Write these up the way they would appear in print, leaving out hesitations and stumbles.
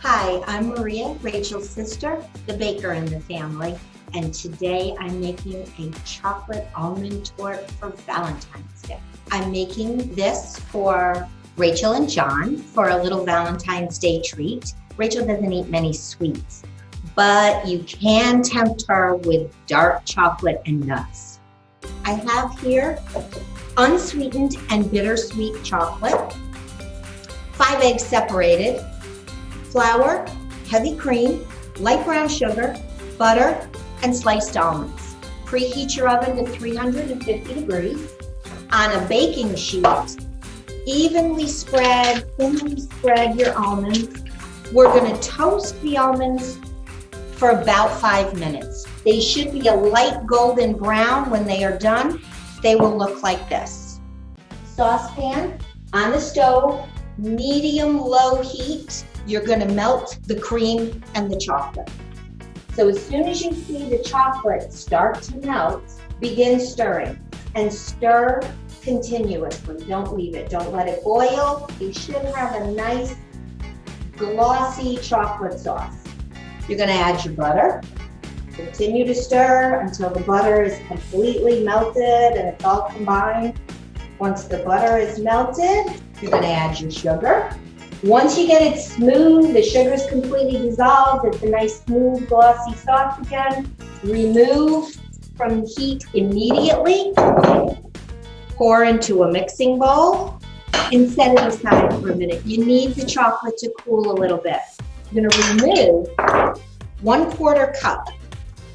Hi, I'm Maria, Rachel's sister, the baker in the family, and today I'm making a chocolate almond tort for Valentine's Day. I'm making this for Rachel and John for a little Valentine's Day treat. Rachel doesn't eat many sweets, but you can tempt her with dark chocolate and nuts. I have here unsweetened and bittersweet chocolate, 5 eggs separated, flour, heavy cream, light brown sugar, butter, and sliced almonds. Preheat your oven to 350 degrees. On a baking sheet, thinly spread your almonds. We're going to toast the almonds for about 5 minutes. They should be a light golden brown. When they are done, they will look like this. Saucepan on the stove, medium-low heat. You're going to melt the cream and the chocolate. So as soon as you see the chocolate start to melt, begin stirring and stir continuously. Don't leave it. Don't let it boil. You should have a nice glossy chocolate sauce. You're going to add your butter. Continue to stir until the butter is completely melted and it's all combined. Once the butter is melted, you're going to add your sugar. Once you get it smooth, the sugar is completely dissolved, it's a nice smooth glossy sauce again. Remove from heat immediately. Pour into a mixing bowl and set it aside for a minute. You need the chocolate to cool a little bit. You're going to remove 1/4 cup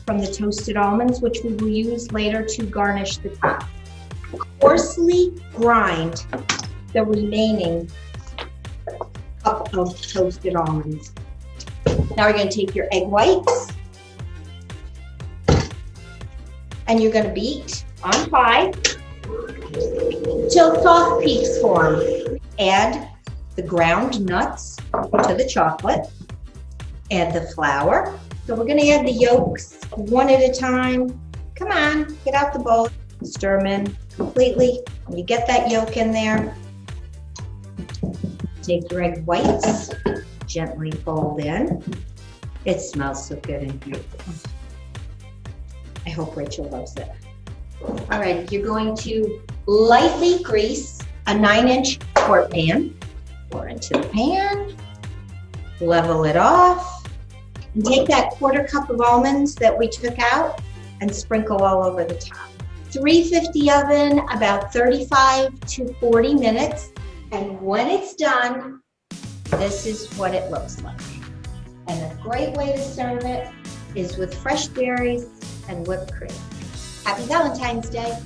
from the toasted almonds, which we will use later to garnish the top. Coarsely grind the remaining cup of toasted almonds. Now we're going to take your egg whites and you're going to beat on high till soft peaks form. Add the ground nuts to the chocolate. Add the flour. So we're going to add the yolks one at a time. Come on, get out the bowl. Stir them in completely. When you get that yolk in there, take your egg whites, gently fold in. It smells so good in here. I hope Rachel loves it. All right, you're going to lightly grease a 9-inch quart pan. Pour into the pan, level it off, and take that 1/4 cup of almonds that we took out and sprinkle all over the top. 350 oven, about 35 to 40 minutes. And when it's done, this is what it looks like. And a great way to serve it is with fresh berries and whipped cream. Happy Valentine's Day.